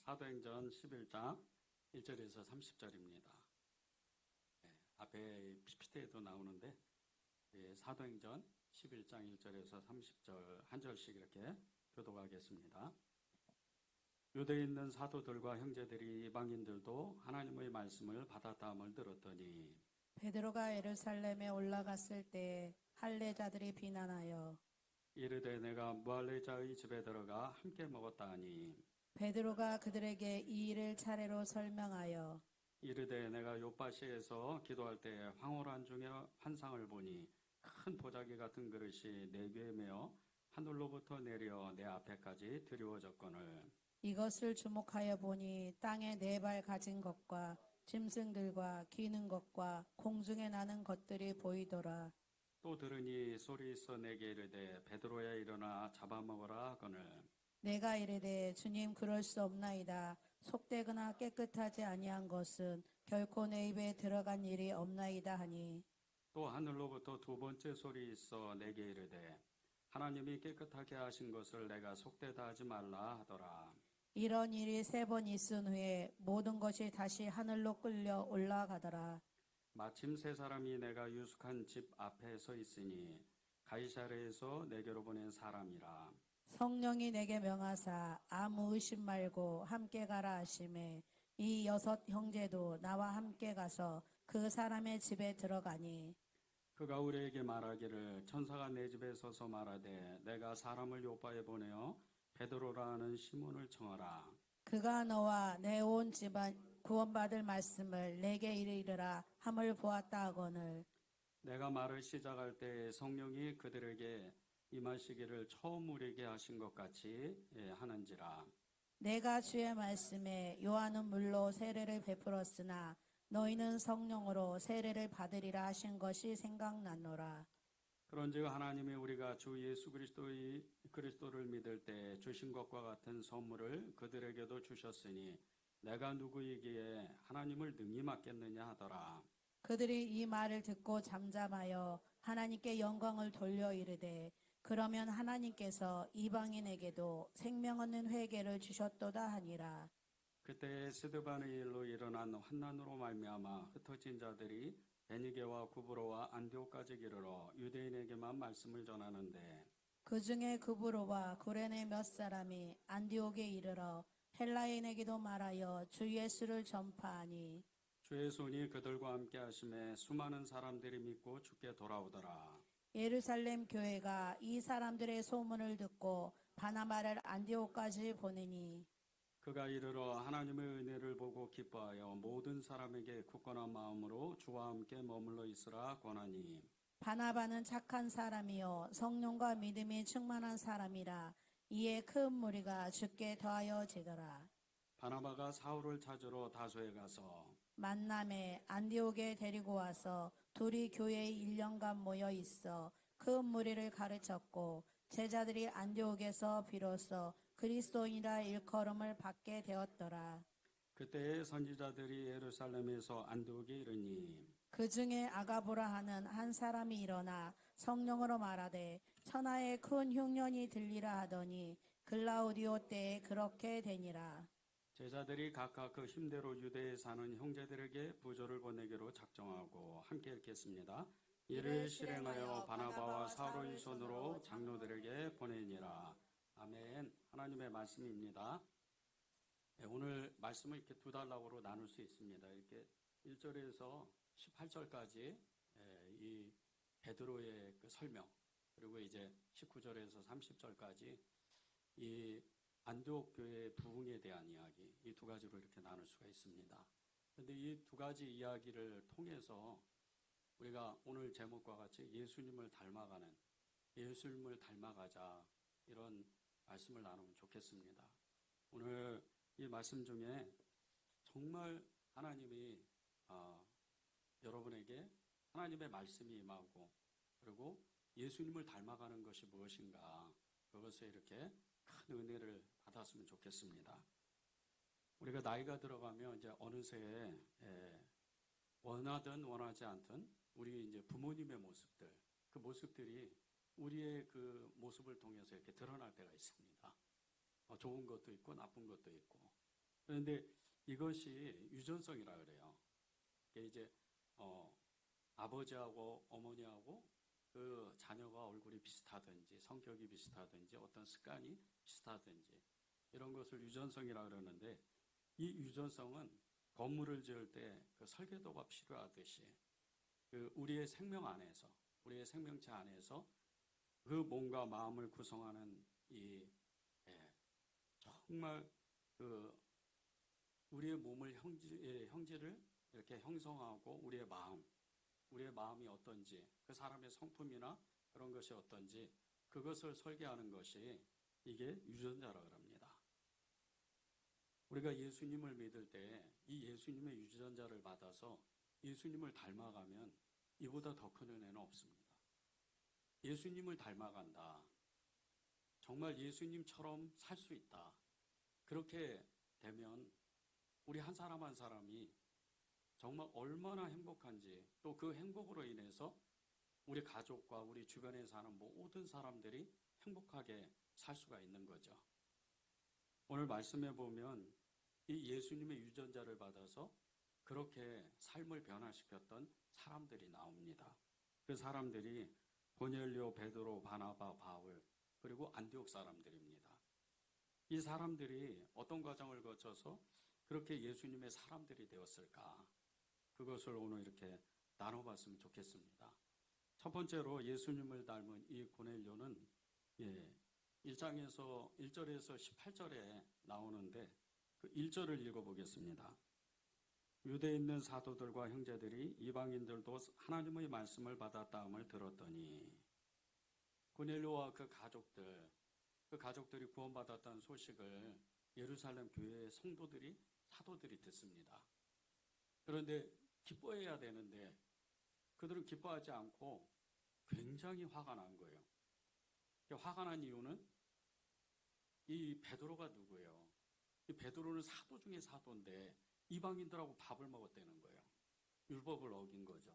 사도행전 11장 1절에서 30절입니다. 앞에 PPT에도 나오는데 사도행전 11장 1절에서 30절 한 절씩 이렇게 교독하겠습니다. 유대에 있는 사도들과 형제들이 이방인들도 하나님의 말씀을 받았다함을 들었더니 베드로가 예루살렘에 올라갔을 때 할례자들이 비난하여 이르되 내가 무할례자의 집에 들어가 함께 먹었다 하니 베드로가 그들에게 이 일을 차례로 설명하여 이르되 내가 요파시에서 기도할 때 황홀한 중에 환상을 보니 큰 보자기 같은 그릇이 내 귀에 메어 하늘로부터 내려 내 앞에까지 드리워졌거늘 이것을 주목하여 보니 땅에 네 발 가진 것과 짐승들과 기는 것과 공중에 나는 것들이 보이더라. 또 들으니 소리 있어 내게 이르되 베드로야 일어나 잡아먹으라 하거늘 내가 이르되 주님 그럴 수 없나이다. 속되거나 깨끗하지 아니한 것은 결코 내 입에 들어간 일이 없나이다 하니 또 하늘로부터 두 번째 소리 있어 내게 이르되 하나님이 깨끗하게 하신 것을 내가 속되다 하지 말라 하더라. 이런 일이 세 번 있은 후에 모든 것이 다시 하늘로 끌려 올라가더라. 마침 세 사람이 내가 유숙한 집 앞에 서 있으니 가이사랴에서 내게로 보낸 사람이라. 성령이 내게 명하사 아무 의심 말고 함께 가라 하시매 이 여섯 형제도 나와 함께 가서 그 사람의 집에 들어가니 그가 우리에게 말하기를 천사가 내 집에 서서 말하되 내가 사람을 요파에 보내어 베드로라 하는 시몬을 청하라. 그가 너와 내 온 집안 구원받을 말씀을 내게 이르리라 함을 보았다 하거늘 내가 말을 시작할 때 성령이 그들에게 임하시기를 처음 우리에게 하신 것 같이 하는지라. 내가 주의 말씀에 요한은 물로 세례를 베풀었으나 너희는 성령으로 세례를 받으리라 하신 것이 생각나노라. 그런즉 하나님이 우리가 주 예수 그리스도를 믿을 때 주신 것과 같은 선물을 그들에게도 주셨으니 내가 누구이기에 하나님을 능히 맡겠느냐 하더라. 그들이 이 말을 듣고 잠잠하여 하나님께 영광을 돌려 이르되 그러면 하나님께서 이방인에게도 생명 얻는 회개를 주셨도다 하니라. 그때 스데반의 일로 일어난 환난으로 말미암아 흩어진 자들이 베니게와 구브로와 안디옥까지 이르러 유대인에게만 말씀을 전하는데 그 중에 구브로와 구레네 몇 사람이 안디옥에 이르러 헬라인에게도 말하여 주 예수를 전파하니 주의 손이 그들과 함께 하심에 수많은 사람들이 믿고 주께 돌아오더라. 예루살렘 교회가 이 사람들의 소문을 듣고 바나바를 안디옥까지 보내니 그가 이르러 하나님의 은혜를 보고 기뻐하여 모든 사람에게 굳건한 마음으로 주와 함께 머물러 있으라 권하니 바나바는 착한 사람이요 성령과 믿음이 충만한 사람이라 이에 큰 무리가 주께 더하여 지더라. 바나바가 사울을 찾으러 다소에 가서 만남에 안디옥에 데리고 와서 둘이 교회에 1년간 모여 있어 큰 무리를 가르쳤고 제자들이 안디옥에서 비로소 그리스도인이라 일컬음을 받게 되었더라. 그때의 선지자들이 예루살렘에서 안디옥에 이르니 그 중에 아가보라 하는 한 사람이 일어나 성령으로 말하되 천하에 큰 흉년이 들리라 하더니 글라우디오 때에 그렇게 되니라. 제자들이 각각 그 힘대로 유대에 사는 형제들에게 부조를 보내기로 작정하고 함께 읽겠습니다. 이를 실행하여 바나바와 사울의 손으로 장로들에게 보내니라. 아멘. 하나님의 말씀입니다. 오늘 말씀을 이렇게 두 단락으로 나눌 수 있습니다. 이렇게 1절에서 18절까지 이 베드로의 그 설명, 그리고 이제 19절에서 30절까지 이 안디옥 교회의 부흥에 대한 이야기, 이 두 가지로 이렇게 나눌 수가 있습니다. 그런데 이 두 가지 이야기를 통해서 우리가 오늘 제목과 같이 예수님을 닮아가자, 이런 말씀을 나누면 좋겠습니다. 오늘 이 말씀 중에 정말 하나님이 여러분에게 하나님의 말씀이 임하고 그리고 예수님을 닮아가는 것이 무엇인가, 그것에 이렇게 큰 은혜를 받았으면 좋겠습니다. 우리가 나이가 들어가면 이제 어느새 원하든 원하지 않든 우리 이제 부모님의 모습들, 그 모습들이 우리의 그 모습을 통해서 이렇게 드러날 때가 있습니다. 좋은 것도 있고 나쁜 것도 있고. 그런데 이것이 유전성이라 그래요. 이게 이제 아버지하고 어머니하고 그 자녀가 얼굴이 비슷하든지 성격이 비슷하든지 어떤 습관이 비슷하든지 이런 것을 유전성이라 그러는데, 이 유전성은 건물을 지을 때 그 설계도가 필요하듯이 그 우리의 생명 안에서, 우리의 생명체 안에서 그 몸과 마음을 구성하는 이 정말 그 우리의 몸을 형질을 이렇게 형성하고 우리의 마음이 어떤지, 그 사람의 성품이나 그런 것이 어떤지 그것을 설계하는 것이 이게 유전자라 그럽니다. 우리가 예수님을 믿을 때 이 예수님의 유전자를 받아서 예수님을 닮아가면 이보다 더 큰 은혜는 없습니다. 예수님을 닮아간다. 정말 예수님처럼 살 수 있다. 그렇게 되면 우리 한 사람 한 사람이 정말 얼마나 행복한지, 또 그 행복으로 인해서 우리 가족과 우리 주변에 사는 모든 사람들이 행복하게 살 수가 있는 거죠. 오늘 말씀해 보면 이 예수님의 유전자를 받아서 그렇게 삶을 변화시켰던 사람들이 나옵니다. 그 사람들이 고넬료, 베드로, 바나바, 바울, 그리고 안디옥 사람들입니다. 이 사람들이 어떤 과정을 거쳐서 그렇게 예수님의 사람들이 되었을까? 그것을 오늘 이렇게 나눠봤으면 좋겠습니다. 첫 번째로 예수님을 닮은 이 고넬료는 1장에서 1절에서 18절에 나오는데 그 1절을 읽어보겠습니다. 유대에 있는 사도들과 형제들이 이방인들도 하나님의 말씀을 받았다함을 들었더니, 고넬료와 그 가족들이 구원받았다는 소식을 예루살렘 교회의 성도들이, 사도들이 듣습니다. 그런데 기뻐해야 되는데 그들은 기뻐하지 않고 굉장히 화가 난 거예요. 화가 난 이유는 이 베드로가 누구예요? 이 베드로는 사도 중에 사도인데 이방인들하고 밥을 먹었다는 거예요. 율법을 어긴 거죠.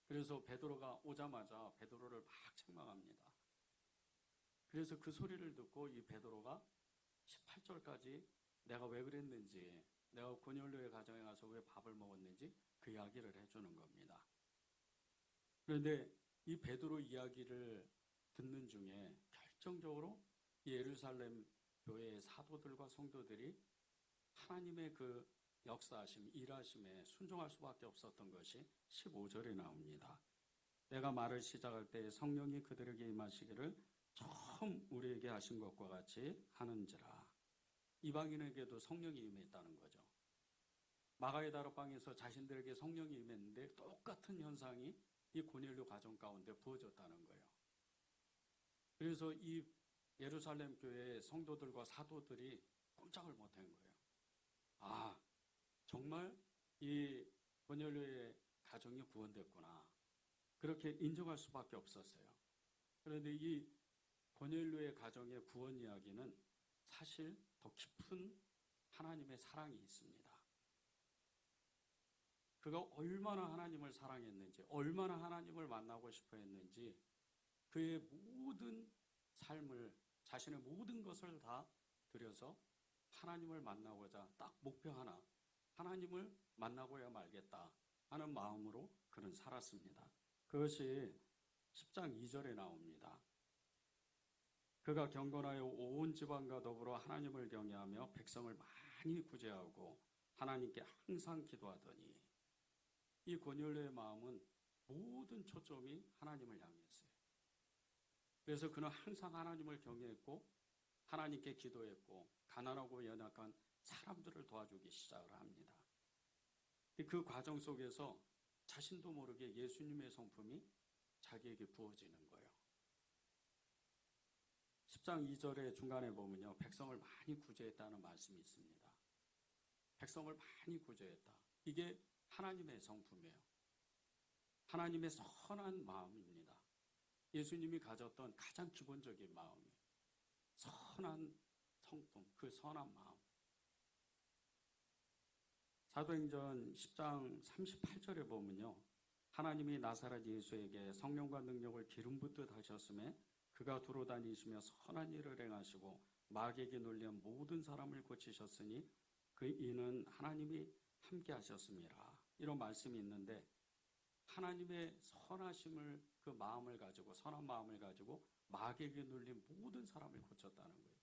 그래서 베드로가 오자마자 베드로를 막 책망합니다. 그래서 그 소리를 듣고 이 베드로가 18절까지 내가 왜 그랬는지, 내가 고넬료의 가정에 가서 왜 밥을 먹었는지 그 이야기를 해주는 겁니다. 그런데 이 베드로 이야기를 듣는 중에 결정적으로 예루살렘 교회의 사도들과 성도들이 하나님의 그 역사하심, 일하심에 순종할 수밖에 없었던 것이 15절에 나옵니다. 내가 말을 시작할 때 성령이 그들에게 임하시기를 처음 우리에게 하신 것과 같이 하는지라. 이방인에게도 성령이 임했다는 거죠. 마가의 다락방에서 자신들에게 성령이 임했는데 똑같은 현상이 이 고넬료 가정 가운데 부어졌다는 거예요. 그래서 이 예루살렘 교회의 성도들과 사도들이 꼼짝을 못한 거예요. 아, 정말 이 고넬료의 가정이 구원됐구나. 그렇게 인정할 수밖에 없었어요. 그런데 이 고넬료의 가정의 구원 이야기는 사실 더 깊은 하나님의 사랑이 있습니다. 그가 얼마나 하나님을 사랑했는지, 얼마나 하나님을 만나고 싶어 했는지, 그의 모든 삶을, 자신의 모든 것을 다 들여서 하나님을 만나고자 딱 목표 하나, 하나님을 만나고야 말겠다 하는 마음으로 그는 살았습니다. 그것이 10장 2절에 나옵니다. 그가 경건하여 온 지방과 더불어 하나님을 경외하며 백성을 많이 구제하고 하나님께 항상 기도하더니, 이 고넬료의 마음은 모든 초점이 하나님을 향했어요. 그래서 그는 항상 하나님을 경외했고 하나님께 기도했고 가난하고 연약한 사람들을 도와주기 시작을 합니다. 그 과정 속에서 자신도 모르게 예수님의 성품이 자기에게 부어지는 거예요. 10장 2절의 중간에 보면요, 백성을 많이 구제했다는 말씀이 있습니다. 백성을 많이 구제했다. 이게 하나님의 성품이에요. 하나님의 선한 마음입니다. 예수님이 가졌던 가장 기본적인 마음이에요. 선한 성품, 그 선한 마음. 사도행전 10장 38절에 보면요, 하나님이 나사렛 예수에게 성령과 능력을 기름 붓듯 하셨음에 그가 두루 다니시며 선한 일을 행하시고 마귀에게 놀리는 모든 사람을 고치셨으니 이는 하나님이 함께 하셨습니다. 이런 말씀이 있는데 하나님의 선하심을 그 마음을 가지고 선한 마음을 가지고 마귀에게 눌린 모든 사람을 고쳤다는 거예요.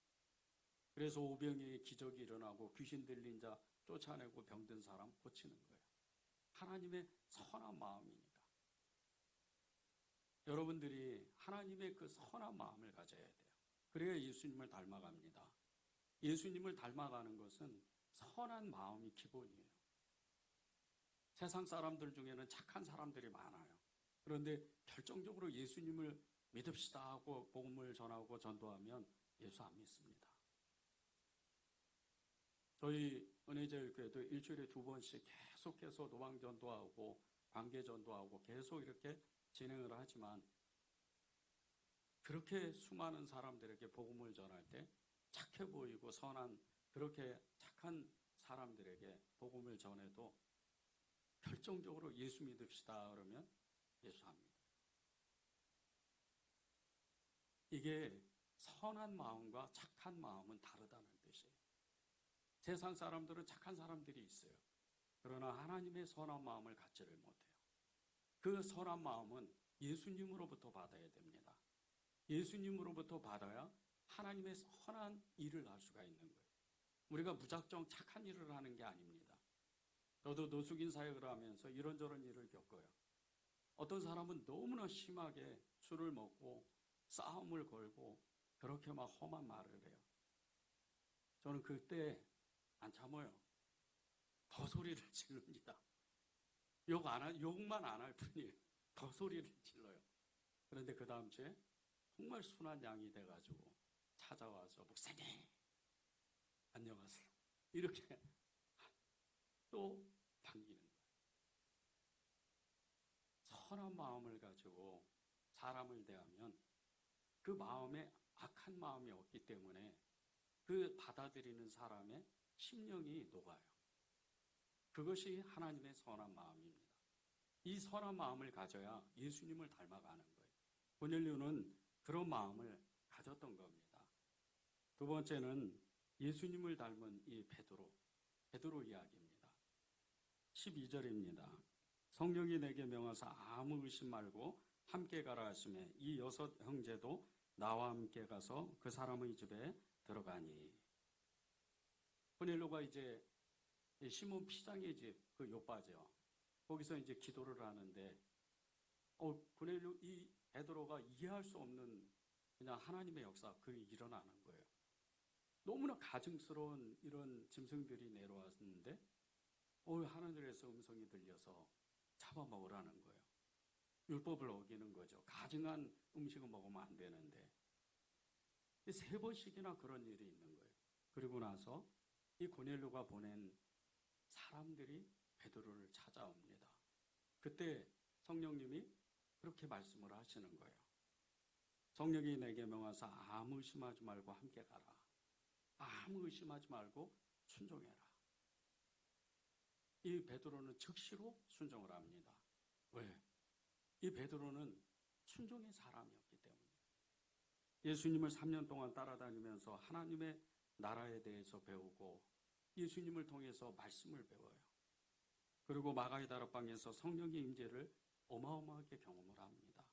그래서 오병이의 기적이 일어나고 귀신 들린 자 쫓아내고 병든 사람 고치는 거예요. 하나님의 선한 마음이니까. 여러분들이 하나님의 그 선한 마음을 가져야 돼요. 그래야 예수님을 닮아갑니다. 예수님을 닮아가는 것은 선한 마음이 기본이에요. 세상 사람들 중에는 착한 사람들이 많아요. 그런데 결정적으로 예수님을 믿읍시다 하고 복음을 전하고 전도하면 예수 안 믿습니다. 저희 은혜제일교회도 일주일에 2번씩 계속해서 노방전도하고 관계전도하고 계속 이렇게 진행을 하지만 그렇게 수많은 사람들에게 복음을 전할 때 착해 보이고 선한 그렇게 착한 사람들에게 복음을 전해도 결정적으로 예수 믿읍시다 그러면 예수 안 믿어요. 이게 선한 마음과 착한 마음은 다르다는 뜻이에요. 세상 사람들은 착한 사람들이 있어요. 그러나 하나님의 선한 마음을 갖지를 못해요. 그 선한 마음은 예수님으로부터 받아야 됩니다. 예수님으로부터 받아야 하나님의 선한 일을 할 수가 있는 거예요. 우리가 무작정 착한 일을 하는 게 아닙니다. 저도 노숙인 사역을 하면서 이런저런 일을 겪어요. 어떤 사람은 너무나 심하게 술을 먹고 싸움을 걸고 그렇게 막 험한 말을 해요. 저는 그때 안 참아요. 더 소리를 지릅니다. 욕만 안 할 뿐이에요. 더 소리를 질러요. 그런데 그 다음 주에 정말 순한 양이 돼가지고 찾아와서 목사님 안녕하세요. 이렇게 또 반기는 거예요. 선한 마음을 가지고 사람을 대하면 그 마음에 악한 마음이 없기 때문에 그 받아들이는 사람의 심령이 녹아요. 그것이 하나님의 선한 마음입니다. 이 선한 마음을 가져야 예수님을 닮아가는 거예요. 고넬료는 그런 마음을 가졌던 겁니다. 두 번째는 예수님을 닮은 이 베드로 이야기입니다. 12절입니다. 성령이 내게 명하사 아무 의심 말고 함께 가라 하시매 이 6 형제도 나와 함께 가서 그 사람의 집에 들어가니. 고넬료가 이제 시몬 피장의 집, 그 요바죠. 거기서 이제 기도를 하는데, 고넬료 이 베드로가 이해할 수 없는 그냥 하나님의 역사, 그게 일어나는 거예요. 너무나 가증스러운 이런 짐승들이 내려왔는데, 하늘에서 음성이 들려서 잡아먹으라는 거예요. 율법을 어기는 거죠. 가증한 음식을 먹으면 안 되는데. 3번씩이나 그런 일이 있는 거예요. 그리고 나서 이 고넬료가 보낸 사람들이 베드로를 찾아옵니다. 그때 성령님이 그렇게 말씀을 하시는 거예요. 성령이 내게 명하사 아무 의심하지 말고 함께 가라. 아무 의심하지 말고 순종해라. 이 베드로는 즉시로 순종을 합니다. 왜? 이 베드로는 순종의 사람이었기 때문이에요. 예수님을 3년 동안 따라다니면서 하나님의 나라에 대해서 배우고 예수님을 통해서 말씀을 배워요. 그리고 마가의 다락방에서 성령의 임재를 어마어마하게 경험을 합니다.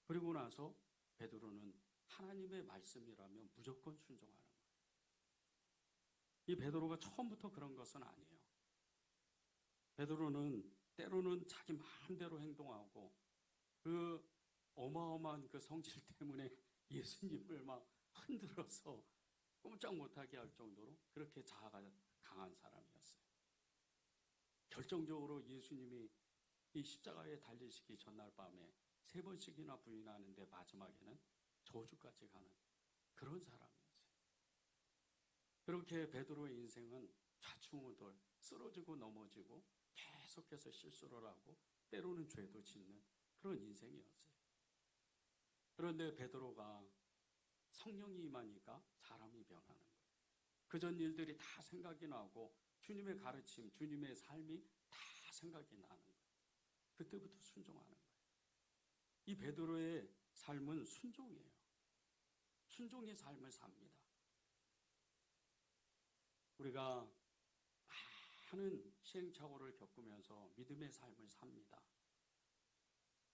그리고 나서 베드로는 하나님의 말씀이라면 무조건 순종하는 거예요. 이 베드로가 처음부터 그런 것은 아니에요. 베드로는 때로는 자기 마음대로 행동하고 그 어마어마한 그 성질 때문에 예수님을 막 흔들어서 꼼짝 못하게 할 정도로 그렇게 자아가 강한 사람이었어요. 결정적으로 예수님이 이 십자가에 달리시기 전날 밤에 3번씩이나 부인하는데 마지막에는 저주까지 가는 그런 사람이었어요. 그렇게 베드로의 인생은 좌충우돌 쓰러지고 넘어지고 계속해서 실수를 하고 때로는 죄도 짓는 그런 인생이었어요. 그런데 베드로가 성령이 임하니까 사람이 변하는 거예요. 그전 일들이 다 생각이 나고 주님의 가르침, 주님의 삶이 다 생각이 나는 거예요. 그때부터 순종하는 거예요. 이 베드로의 삶은 순종이에요. 순종의 삶을 삽니다. 우리가 많은 시행착오를 겪으면서 믿음의 삶을 삽니다.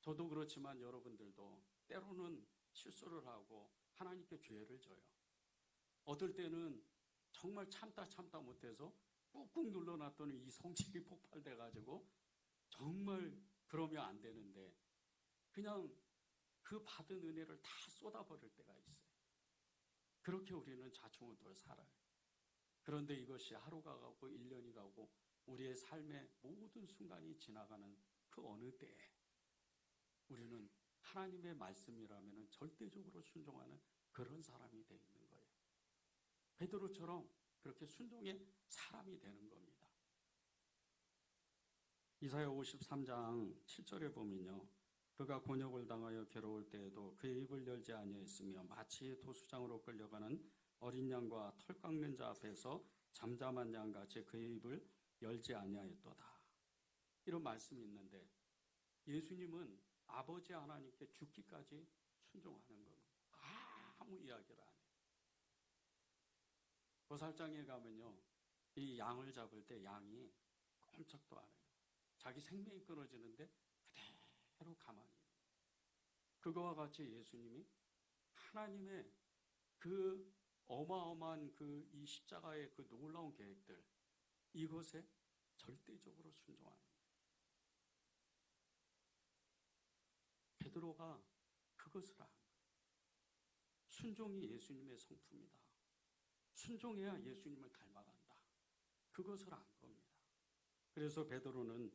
저도 그렇지만 여러분들도 때로는 실수를 하고 하나님께 죄를 져요. 어떨 때는 정말 참다 못해서 꾹꾹 눌러놨더니 이 성질이 폭발돼가지고 정말 그러면 안 되는데 그냥 그 받은 은혜를 다 쏟아버릴 때가 있어요. 그렇게 우리는 좌충우돌 살아요. 그런데 이것이 하루가 가고 1년이 가고 우리의 삶의 모든 순간이 지나가는 그 어느 때에 우리는 하나님의 말씀이라면 절대적으로 순종하는 그런 사람이 되어 있는 거예요. 베드로처럼 그렇게 순종의 사람이 되는 겁니다. 이사야 53장 7절에 보면요. 그가 곤욕을 당하여 괴로울 때에도 그의 입을 열지 아니하였으며 마치 도수장으로 끌려가는 어린 양과 털 깎는 자 앞에서 잠잠한 양같이 그의 입을 열지 아니하였도다. 이런 말씀이 있는데 예수님은 아버지 하나님께 죽기까지 순종하는 겁니다. 아무 이야기를 안 해요. 보살장에 가면요. 이 양을 잡을 때 양이 꼼짝도 안 해요. 자기 생명이 끊어지는데 그대로 가만히 있는 거예요. 그거와 같이 예수님이 하나님의 그 어마어마한 그 이 십자가의 그 놀라운 계획들 이것에 절대적으로 순종하는 거예요. 베드로가 그것을 안 거예요. 순종이 예수님의 성품이다. 순종해야 예수님을 닮아간다. 그것을 안 겁니다. 그래서 베드로는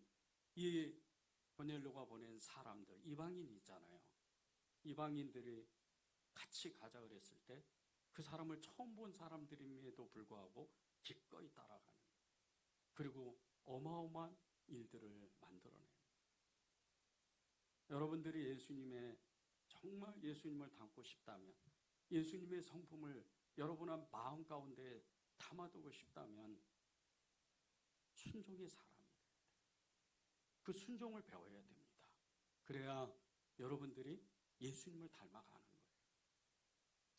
이 고넬료가 보낸 사람들, 이방인이 있잖아요. 이방인들이 같이 가자 그랬을 때 그 사람을 처음 본 사람들임에도 불구하고 기꺼이 따라가는 거예요. 그리고 어마어마한 일들을 만들어내는 거예요. 여러분들이 예수님의 정말 예수님을 닮고 싶다면 예수님의 성품을 여러분의 마음 가운데 담아두고 싶다면 순종의 사람이 돼야 돼요. 그 순종을 배워야 됩니다. 그래야 여러분들이 예수님을 닮아가는 거예요.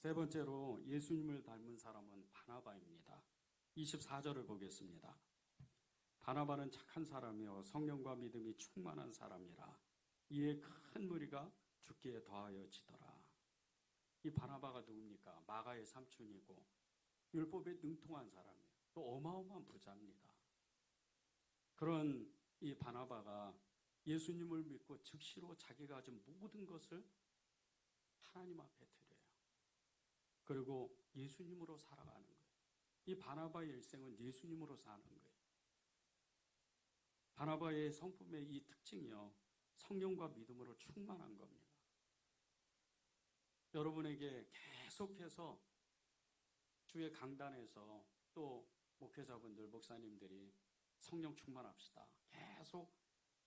세 번째로 예수님을 닮은 사람은 바나바입니다. 24절을 보겠습니다. 바나바는 착한 사람이요 성령과 믿음이 충만한 사람이라 이에 큰 무리가 죽기에 더하여지더라. 이 바나바가 누굽니까? 마가의 삼촌이고 율법에 능통한 사람이에요. 또 어마어마한 부자입니다. 그런 이 바나바가 예수님을 믿고 즉시로 자기가 가진 모든 것을 하나님 앞에 드려요. 그리고 예수님으로 살아가는 거예요. 이 바나바의 일생은 예수님으로 사는 거예요. 바나바의 성품의 이 특징이요. 성령과 믿음으로 충만한 겁니다. 여러분에게 계속해서 주의 강단에서 또 목회자분들, 목사님들이 성령 충만합시다. 계속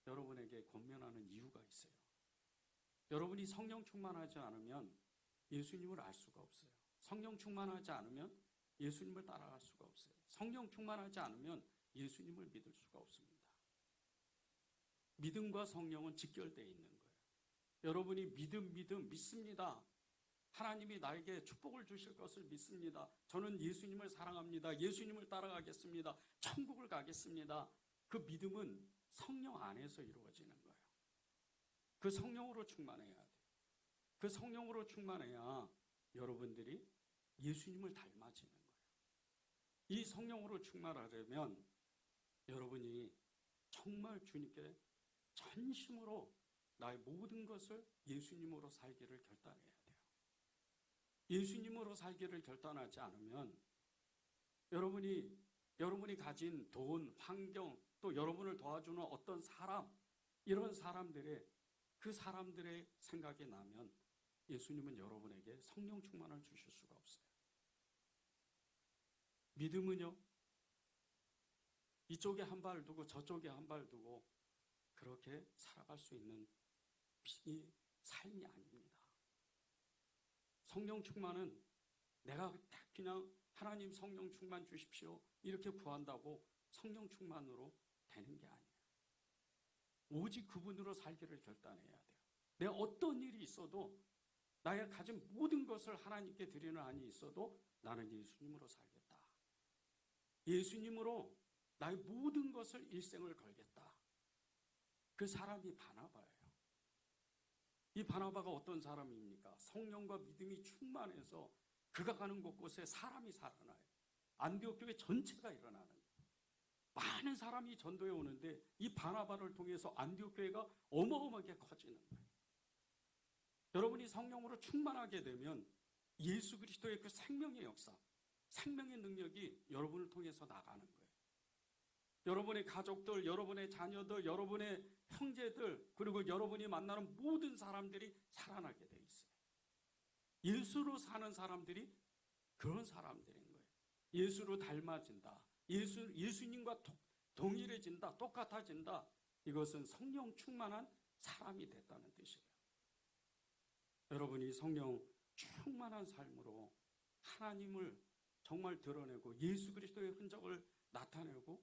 여러분에게 권면하는 이유가 있어요. 여러분이 성령 충만하지 않으면 예수님을 알 수가 없어요. 성령 충만하지 않으면 예수님을 따라갈 수가 없어요. 성령 충만하지 않으면 예수님을 믿을 수가 없습니다. 믿음과 성령은 직결되어 있는 거예요. 여러분이 믿습니다. 하나님이 나에게 축복을 주실 것을 믿습니다. 저는 예수님을 사랑합니다. 예수님을 따라가겠습니다. 천국을 가겠습니다. 그 믿음은 성령 안에서 이루어지는 거예요. 그 성령으로 충만해야 돼요. 그 성령으로 충만해야 여러분들이 예수님을 닮아지는 거예요. 이 성령으로 충만하려면 여러분이 정말 주님께 전심으로 나의 모든 것을 예수님으로 살기를 결단해야 돼요. 예수님으로 살기를 결단하지 않으면 여러분이 가진 돈, 환경, 또 여러분을 도와주는 어떤 사람, 이런 그 사람들의 생각이 나면 예수님은 여러분에게 성령 충만을 주실 수가 없어요. 믿음은요, 이쪽에 한 발 두고 저쪽에 한 발 두고 그렇게 살아갈 수 있는 이 삶이 아닙니다. 성령 충만은 내가 그냥 하나님 성령 충만 주십시오 이렇게 구한다고 성령 충만으로 되는 게 아니에요. 오직 그분으로 살기를 결단해야 돼요. 내 어떤 일이 있어도 나의 가진 모든 것을 하나님께 드리는 한이 있어도 나는 예수님으로 살겠다. 예수님으로 나의 모든 것을 일생을 걸겠다. 그 사람이 바나바예요. 이 바나바가 어떤 사람입니까? 성령과 믿음이 충만해서 그가 가는 곳곳에 사람이 살아나요. 안디옥 교회 전체가 일어나는 거예요. 많은 사람이 전도에 오는데 이 바나바를 통해서 안디옥 교회가 어마어마하게 커지는 거예요. 여러분이 성령으로 충만하게 되면 예수 그리스도의 그 생명의 역사, 생명의 능력이 여러분을 통해서 나가는 거예요. 여러분의 가족들, 여러분의 자녀들, 여러분의 형제들, 그리고 여러분이 만나는 모든 사람들이 살아나게 돼 있어요. 예수로 사는 사람들이 그런 사람들인 거예요. 예수로 닮아진다. 예수님과 동일해진다. 똑같아진다. 이것은 성령 충만한 사람이 됐다는 뜻이에요. 여러분이 성령 충만한 삶으로 하나님을 정말 드러내고 예수 그리스도의 흔적을 나타내고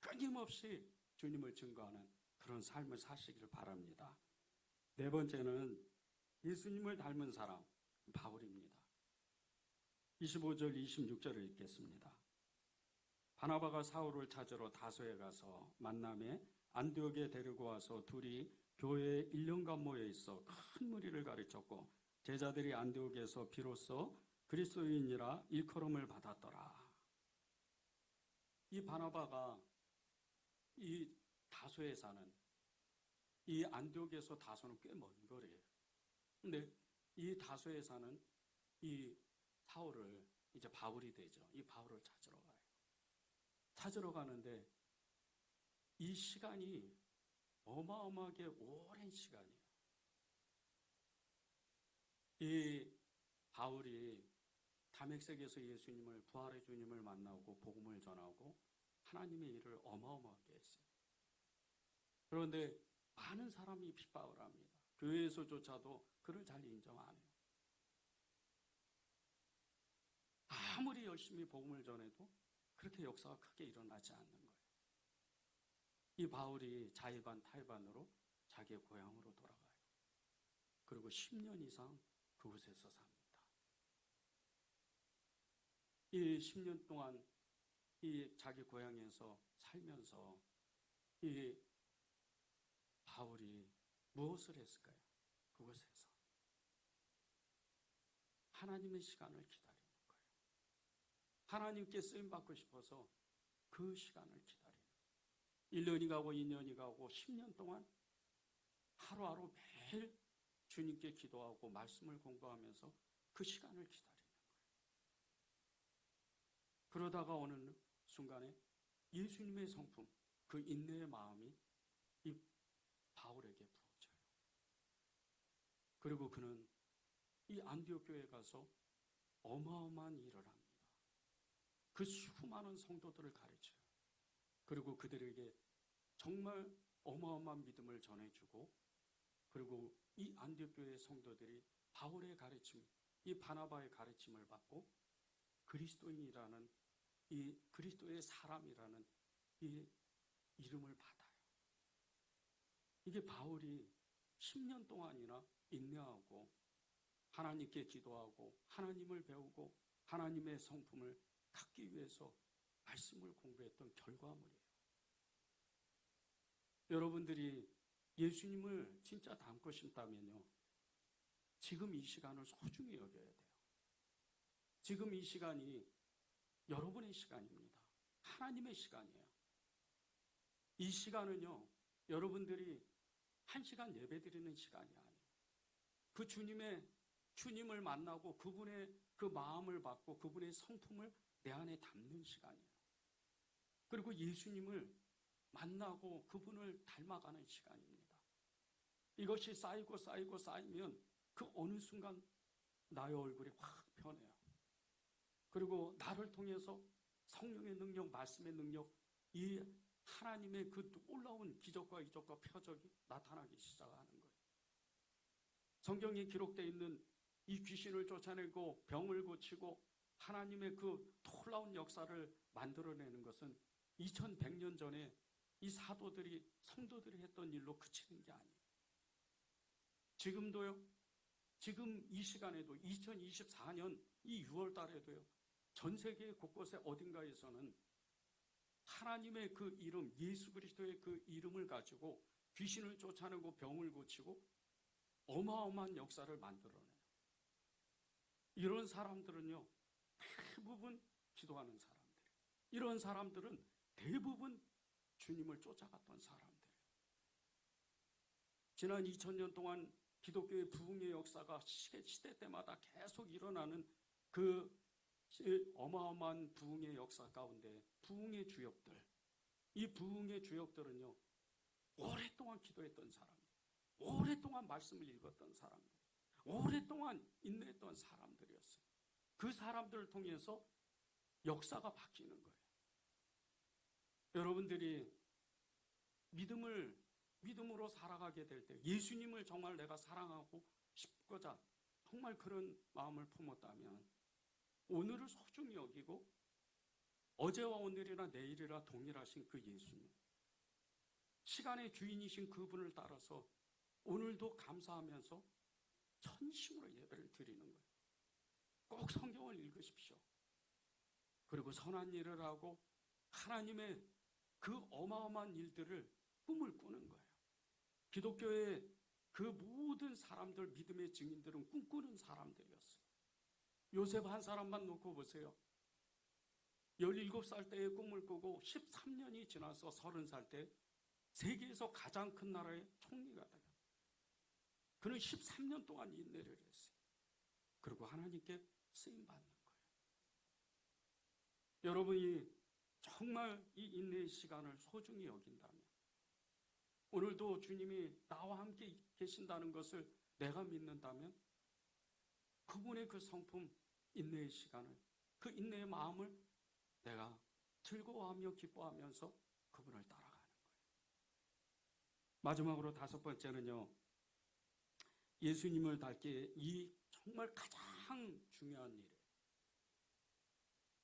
끊임없이 주님을 증거하는 그런 삶을 사시기를 바랍니다. 네 번째는 예수님을 닮은 사람, 바울입니다. 25절, 26절을 읽겠습니다. 바나바가 사울을 찾으러 다소에 가서 만남에 안디옥에 데리고 와서 둘이 교회에 1년간 모여 있어 큰 무리를 가르쳤고 제자들이 안디옥에서 비로소 그리스도인이라 일컬음을 받았더라. 이 바나바가 이 다소에 사는, 이 안디옥에서 다소는 꽤 먼 거리예요. 근데 이 다소에 사는 이 사울을 이제 바울이 되죠. 이 바울을 찾으러 가요. 찾으러 가는데 이 시간이 어마어마하게 오랜 시간이에요. 이 바울이 다메섹에서 예수님을, 부활의 주님을 만나고 복음을 전하고 하나님의 일을 어마어마하게 했어요. 그런데 많은 사람이 핍박을 합니다. 교회에서조차도 그를 잘 인정 안 해요. 아무리 열심히 복음을 전해도 그렇게 역사가 크게 일어나지 않는 거예요. 이 바울이 자의반 타의반으로 자기의 고향으로 돌아가요. 그리고 10년 이상 그곳에서 삽니다. 이 10년 동안 이 자기 고향에서 살면서 이 바울이 무엇을 했을까요? 그곳에서 하나님의 시간을 기다리는 거예요. 하나님께 쓰임받고 싶어서 그 시간을 기다리는 거예요. 1년이 가고 2년이 가고 10년 동안 하루하루 매일 주님께 기도하고 말씀을 공부하면서 그 시간을 기다리는 거예요. 그러다가 어느 순간에 예수님의 성품, 그 인내의 마음이 이 바울에게 부어져요. 그리고 그는 이 안디옥 교회에 가서 어마어마한 일을 합니다. 그 수많은 성도들을 가르쳐요. 그리고 그들에게 정말 어마어마한 믿음을 전해주고, 그리고 이 안디옥 교회의 성도들이 바울의 가르침, 이 바나바의 가르침을 받고 그리스도인이라는, 이 그리스도의 사람이라는 이 이름을 받아요. 이게 바울이 10년 동안이나 인내하고 하나님께 기도하고 하나님을 배우고 하나님의 성품을 갖기 위해서 말씀을 공부했던 결과물이에요. 여러분들이 예수님을 진짜 닮고 싶다면요, 지금 이 시간을 소중히 여겨야 돼요. 지금 이 시간이 여러분의 시간입니다. 하나님의 시간이에요. 이 시간은요, 여러분들이 1시간 예배드리는 시간이 아니에요. 그 주님을 만나고 그분의 그 마음을 받고 그분의 성품을 내 안에 담는 시간이에요. 그리고 예수님을 만나고 그분을 닮아가는 시간입니다. 이것이 쌓이고 쌓이고 쌓이면 그 어느 순간 나의 얼굴이 확 변해요. 그리고 나를 통해서 성령의 능력, 말씀의 능력, 이 하나님의 그 놀라운 기적과 이적과 표적이 나타나기 시작하는 거예요. 성경에 기록되어 있는 이 귀신을 쫓아내고 병을 고치고 하나님의 그 놀라운 역사를 만들어내는 것은 2100년 전에 이 사도들이, 성도들이 했던 일로 그치는 게 아니에요. 지금도요, 지금 이 시간에도 2024년 이 6월 달에도요, 전 세계 곳곳에 어딘가에서는 하나님의 그 이름, 예수 그리스도의 그 이름을 가지고 귀신을 쫓아내고 병을 고치고 어마어마한 역사를 만들어내요. 이런 사람들은요, 대부분 기도하는 사람들. 이런 사람들은 대부분 주님을 쫓아갔던 사람들이에요. 지난 2000년 동안 기독교의 부흥의 역사가 시대 때마다 계속 일어나는 그 어마어마한 부흥의 역사 가운데 부흥의 주역들, 이 부흥의 주역들은요, 오랫동안 기도했던 사람들, 오랫동안 말씀을 읽었던 사람들, 오랫동안 인내했던 사람들이었어요. 그 사람들을 통해서 역사가 바뀌는 거예요. 여러분들이 믿음으로 살아가게 될 때, 예수님을 정말 내가 사랑하고 싶고자 정말 그런 마음을 품었다면 오늘을 소중히 여기고 어제와 오늘이나 내일이라 동일하신 그 예수님, 시간의 주인이신 그분을 따라서 오늘도 감사하면서 전심으로 예배를 드리는 거예요. 꼭 성경을 읽으십시오. 그리고 선한 일을 하고 하나님의 그 어마어마한 일들을 꿈을 꾸는 거예요. 기독교의 그 모든 사람들, 믿음의 증인들은 꿈꾸는 사람들이었어요. 요셉 한 사람만 놓고 보세요. 17살 때의 꿈을 꾸고 13년이 지나서 30살 때 세계에서 가장 큰 나라의 총리가 돼요. 그는 13년 동안 인내를 했어요. 그리고 하나님께 쓰임받는 거예요. 여러분이 정말 이 인내의 시간을 소중히 여긴다면, 오늘도 주님이 나와 함께 계신다는 것을 내가 믿는다면 그분의 그 성품, 인내의 시간을, 그 인내의 마음을 내가 즐거워하며 기뻐하면서 그분을 따라가는 거예요. 마지막으로 5번째는요, 예수님을 닮기 이 정말 가장 중요한 일이에요.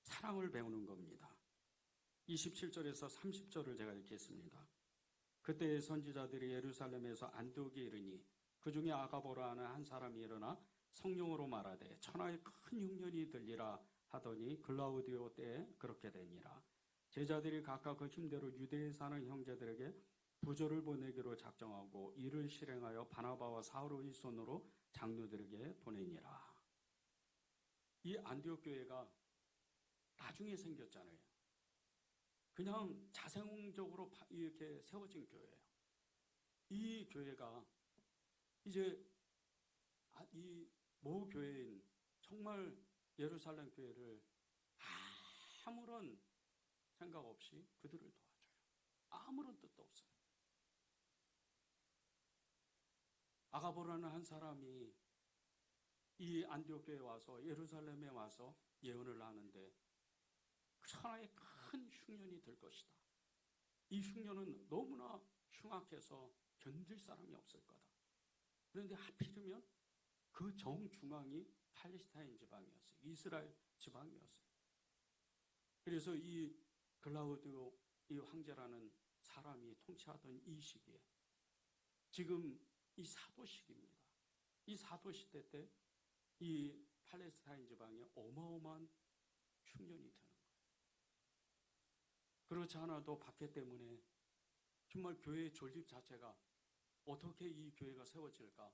사랑을 배우는 겁니다. 27절에서 30절을 제가 읽겠습니다. 그때 선지자들이 예루살렘에서 안디옥에 이르니 그 중에 아가보라 하는 한 사람이 일어나 성령으로 말하되 천하에 큰 흉년이 들리라 하더니 글라우디오 때에 그렇게 되니라. 제자들이 각각 그 힘대로 유대에 사는 형제들에게 부조를 보내기로 작정하고 이를 실행하여 바나바와 사울의 손으로 장로들에게 보내니라. 이 안디옥 교회가 나중에 생겼잖아요. 그냥 자생적으로 이렇게 세워진 교회예요. 이 교회가 이제 이 모 교회인 정말 예루살렘 교회를 아무런 생각 없이 그들을 도와줘요. 아무런 뜻도 없어요. 아가보라는 한 사람이 이 안디옥 교회에 와서 예루살렘에 와서 예언을 하는데 천하에 큰 흉년이 들 것이다. 이 흉년은 너무나 흉악해서 견딜 사람이 없을 거다. 그런데 하필이면 그 정중앙이 팔레스타인 지방이었어요. 이스라엘 지방이었어요. 그래서 이 글라우디오 이 황제라는 사람이 통치하던 이 시기에 지금 이 사도 시기입니다. 이 사도 시대 때 이 팔레스타인 지방에 어마어마한 흉년이 드는 거예요. 그렇지 않아도 박해 때문에 정말 교회의 존립 자체가 어떻게 이 교회가 세워질까?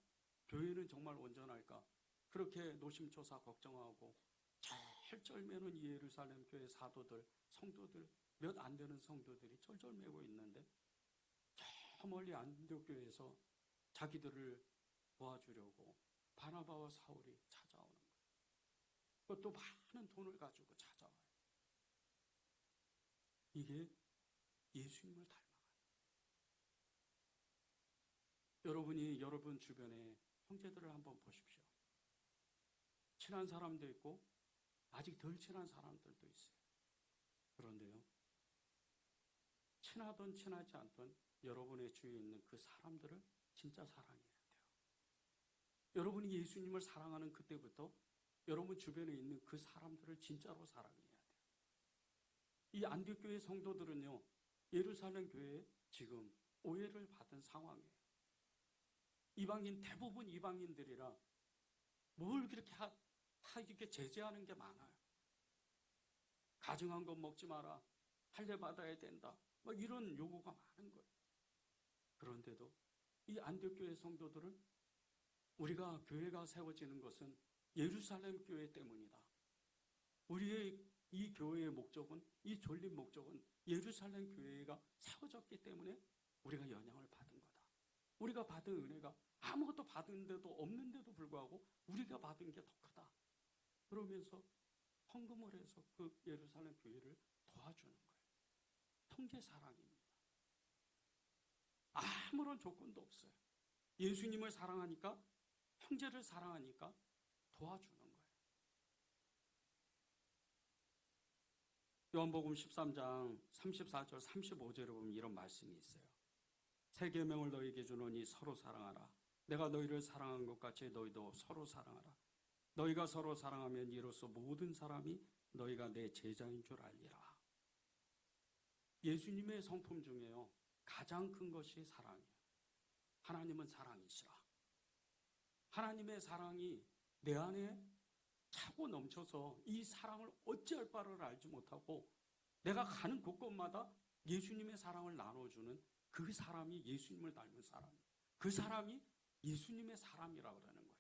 교회는 정말 온전할까? 그렇게 노심초사 걱정하고 제일 쩔매는 이 예루살렘 교회 사도들, 성도들, 몇 안 되는 성도들이 쩔쩔매고 있는데 저 멀리 안디옥 교회에서 자기들을 도와주려고 바나바와 사울이 찾아오는 거예요. 그것도 많은 돈을 가지고 찾아와요. 이게 예수님을 닮아가요. 여러분이 여러분 주변에 형제들을 한번 보십시오. 친한 사람도 있고 아직 덜 친한 사람들도 있어요. 그런데요, 친하든 친하지 않든 여러분의 주위에 있는 그 사람들을 진짜 사랑해야 돼요. 여러분이 예수님을 사랑하는 그때부터 여러분 주변에 있는 그 사람들을 진짜로 사랑해야 돼요. 이 안디옥 교회 성도들은요, 예루살렘 교회에 지금 오해를 받은 상황이에요. 이방인, 대부분 이방인들이라 뭘 그렇게 이렇게 제재하는 게 많아요. 가증한 것 먹지 마라. 할례받아야 된다. 막 이런 요구가 많은 거예요. 그런데도 이 안디옥교회 성도들은 우리가 교회가 세워지는 것은 예루살렘 교회 때문이다. 우리의 이 교회의 목적은, 이 존립 목적은 예루살렘 교회가 세워졌기 때문에 우리가 영향을 받은 거다. 우리가 받은 은혜가 아무것도 받은 데도 없는데도 불구하고 우리가 받은 게 더 크다. 그러면서 헌금을 해서 그 예루살렘 교회를 도와주는 거예요. 통제 사랑입니다. 아무런 조건도 없어요. 예수님을 사랑하니까, 형제를 사랑하니까 도와주는 거예요. 요한복음 13장 34절 35절에 보면 이런 말씀이 있어요. 새 계명을 너희에게 주노니 서로 사랑하라. 내가 너희를 사랑한 것 같이 너희도 서로 사랑하라. 너희가 서로 사랑하면 이로써 모든 사람이 너희가 내 제자인 줄 알리라. 예수님의 성품 중에요, 가장 큰 것이 사랑이에요. 하나님은 사랑이시라. 하나님의 사랑이 내 안에 차고 넘쳐서 이 사랑을 어찌할 바를 알지 못하고 내가 가는 곳곳마다 예수님의 사랑을 나눠주는 그 사람이 예수님을 닮은 사람이에요. 그 사람이 예수님의 사람이라고 그러는 거예요.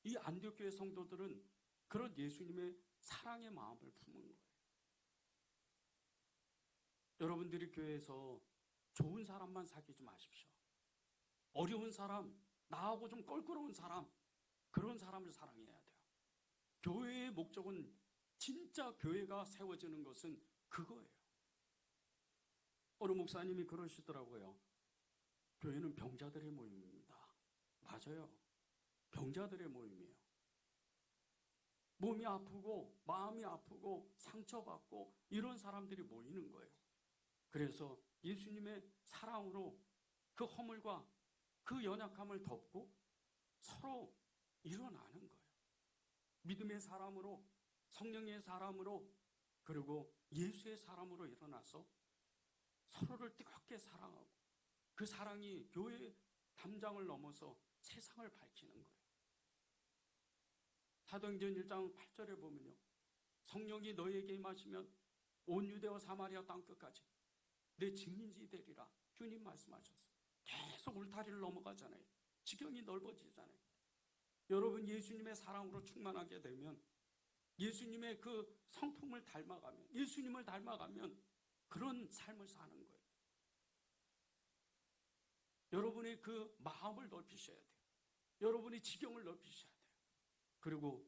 이 안디옥교회 성도들은 그런 예수님의 사랑의 마음을 품은 거예요. 여러분들이 교회에서 좋은 사람만 사귀지 마십시오. 어려운 사람, 나하고 좀 껄끄러운 사람, 그런 사람을 사랑해야 돼요. 교회의 목적은, 진짜 교회가 세워지는 것은 그거예요. 어느 목사님이 그러시더라고요. 교회는 병자들의 모임입니다. 맞아요. 병자들의 모임이에요. 몸이 아프고 마음이 아프고 상처받고 이런 사람들이 모이는 거예요. 그래서 예수님의 사랑으로 그 허물과 그 연약함을 덮고 서로 일어나는 거예요. 믿음의 사람으로, 성령의 사람으로, 그리고 예수의 사람으로 일어나서 서로를 뜨겁게 사랑하고 그 사랑이 교회의 담장을 넘어서 세상을 밝히는 거예요. 사도행전 1장 8절에 보면요, 성령이 너희에게 임하시면 온 유대와 사마리아 땅끝까지 내 증인이 되리라 주님 말씀하셨어요. 계속 울타리를 넘어가잖아요. 지경이 넓어지잖아요. 여러분, 예수님의 사랑으로 충만하게 되면, 예수님의 그 성품을 닮아가면, 예수님을 닮아가면 그런 삶을 사는 거예요. 여러분의 그 마음을 넓히셔야 돼요. 여러분의 지경을 넓히셔야 돼요. 그리고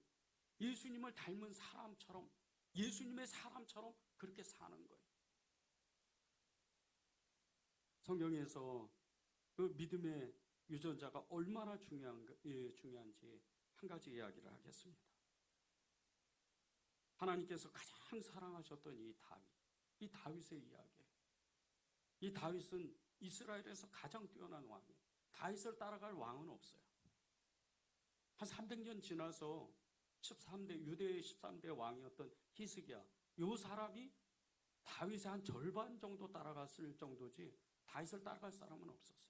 예수님을 닮은 사람처럼, 예수님의 사람처럼 그렇게 사는 거예요. 성경에서 그 믿음의 유전자가 얼마나 중요한지 한 가지 이야기를 하겠습니다. 하나님께서 가장 사랑하셨던 이 다윗의 이야기. 이 다윗은 이스라엘에서 가장 뛰어난 왕이에요. 다윗을 따라갈 왕은 없어요. 한 300년 지나서 유대의 13대 왕이었던 히스기야, 이 사람이 다윗의 한 절반 정도 따라갔을 정도지 다윗을 따라갈 사람은 없었어요.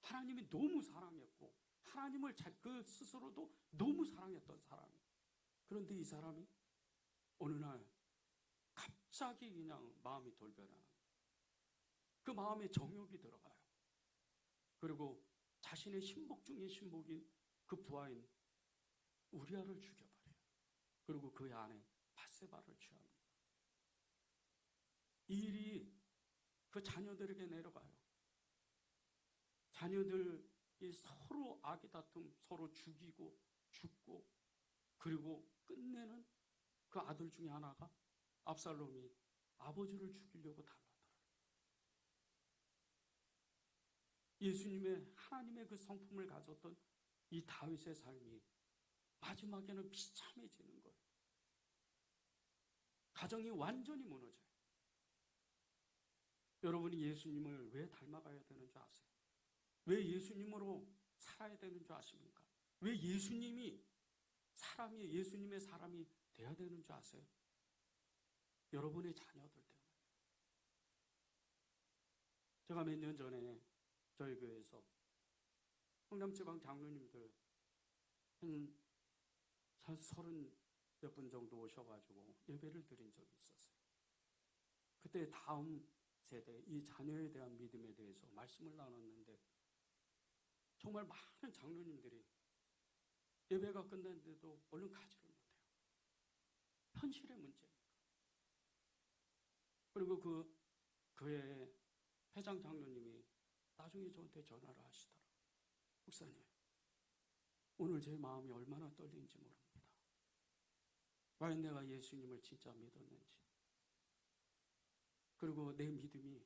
하나님이 너무 사랑했고 하나님을 그 스스로도 너무 사랑했던 사람이에요. 그런데 이 사람이 어느 날 갑자기 그냥 마음이 돌변하는 거예요. 그 마음에 정욕이 들어가요. 그리고 자신의 신복 중의 신복인 그 부하인 우리아를 죽여버려요. 그리고 그 안에 밧세바를 취합니다. 이 일이 그 자녀들에게 내려가요. 자녀들이 서로 악의 다툼, 서로 죽이고 죽고, 그리고 끝내는 그 아들 중에 하나가 압살롬이 아버지를 죽이려고 달라들어요. 예수님의, 하나님의 그 성품을 가졌던 이 다윗의 삶이 마지막에는 비참해지는 거예요. 가정이 완전히 무너져요. 여러분이 예수님을 왜 닮아가야 되는 줄 아세요? 왜 예수님으로 살아야 되는 줄 아십니까? 왜 예수님이 예수님의 사람이 돼야 되는 줄 아세요? 여러분의 자녀들 때문에. 제가 몇 년 전에 저희 교회에서 성남지방 장로님들 한 30 몇 분 정도 오셔가지고 예배를 드린 적이 있었어요. 그때 다음 세대, 이 자녀에 대한 믿음에 대해서 말씀을 나눴는데 정말 많은 장로님들이 예배가 끝났는데도 얼른 가지를 못해요. 현실의 문제니까. 그리고 그 교회 회장 장로님이 나중에 저한테 전화를 하시더라고요. 목사님, 오늘 제 마음이 얼마나 떨리는지 모릅니다. 과연 내가 예수님을 진짜 믿었는지, 그리고 내 믿음이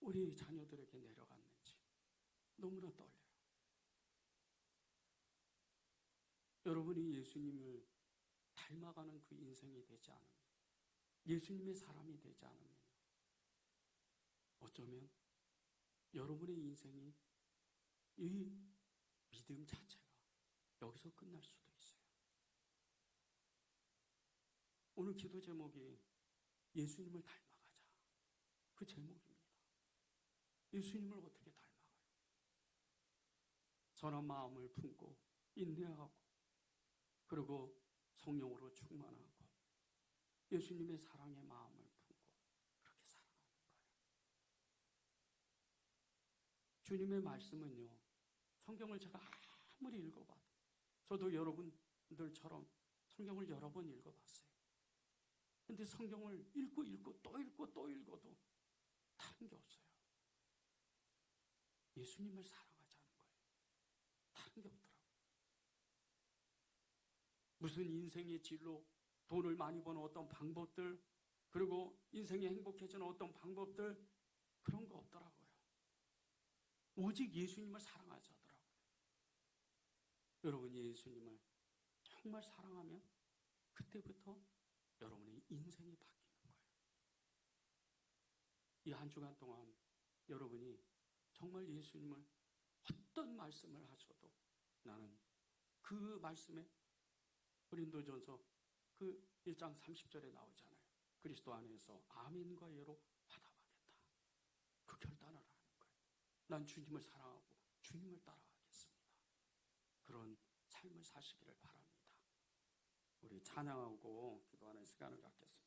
우리 자녀들에게 내려갔는지 너무나 떨려요. 여러분이 예수님을 닮아가는 그 인생이 되지 않으면, 예수님의 사람이 되지 않으면 어쩌면 여러분의 인생이 이 믿음 자체가 여기서 끝날 수도 있어요. 오늘 기도 제목이 예수님을 닮아가자. 그 제목입니다. 예수님을 어떻게 닮아가요? 선한 마음을 품고 인내하고 그리고 성령으로 충만하고 예수님의 사랑의 마음을 품고 그렇게 살아가는 거예요. 주님의 말씀은요, 성경을 제가 아무리 읽어봐도, 저도 여러분들처럼 성경을 여러 번 읽어봤어요. 근데 성경을 읽고 또 읽어도 다른 게 없어요. 예수님을 사랑하자는 거예요. 다른 게 없더라고요. 무슨 인생의 진로, 돈을 많이 버는 어떤 방법들, 그리고 인생이 행복해지는 어떤 방법들, 그런 거 없더라고요. 오직 예수님을 사랑하자 하더라고요. 여러분이 예수님을 정말 사랑하면 그때부터 여러분의 인생이 바뀌는 거예요. 이 한 주간 동안 여러분이 정말 예수님을 어떤 말씀을 하셔도 나는 그 말씀에 고린도전서 그 1장 30절에 나오잖아요. 그리스도 안에서 아멘과 예로 화답하겠다. 그 결단을 하는 거예요. 난 주님을 사랑하고 주님을 따라가겠습니다. 그런 삶을 사시기를 바랍니다. 우리 찬양하고 기도하는 시간을 갖겠습니다.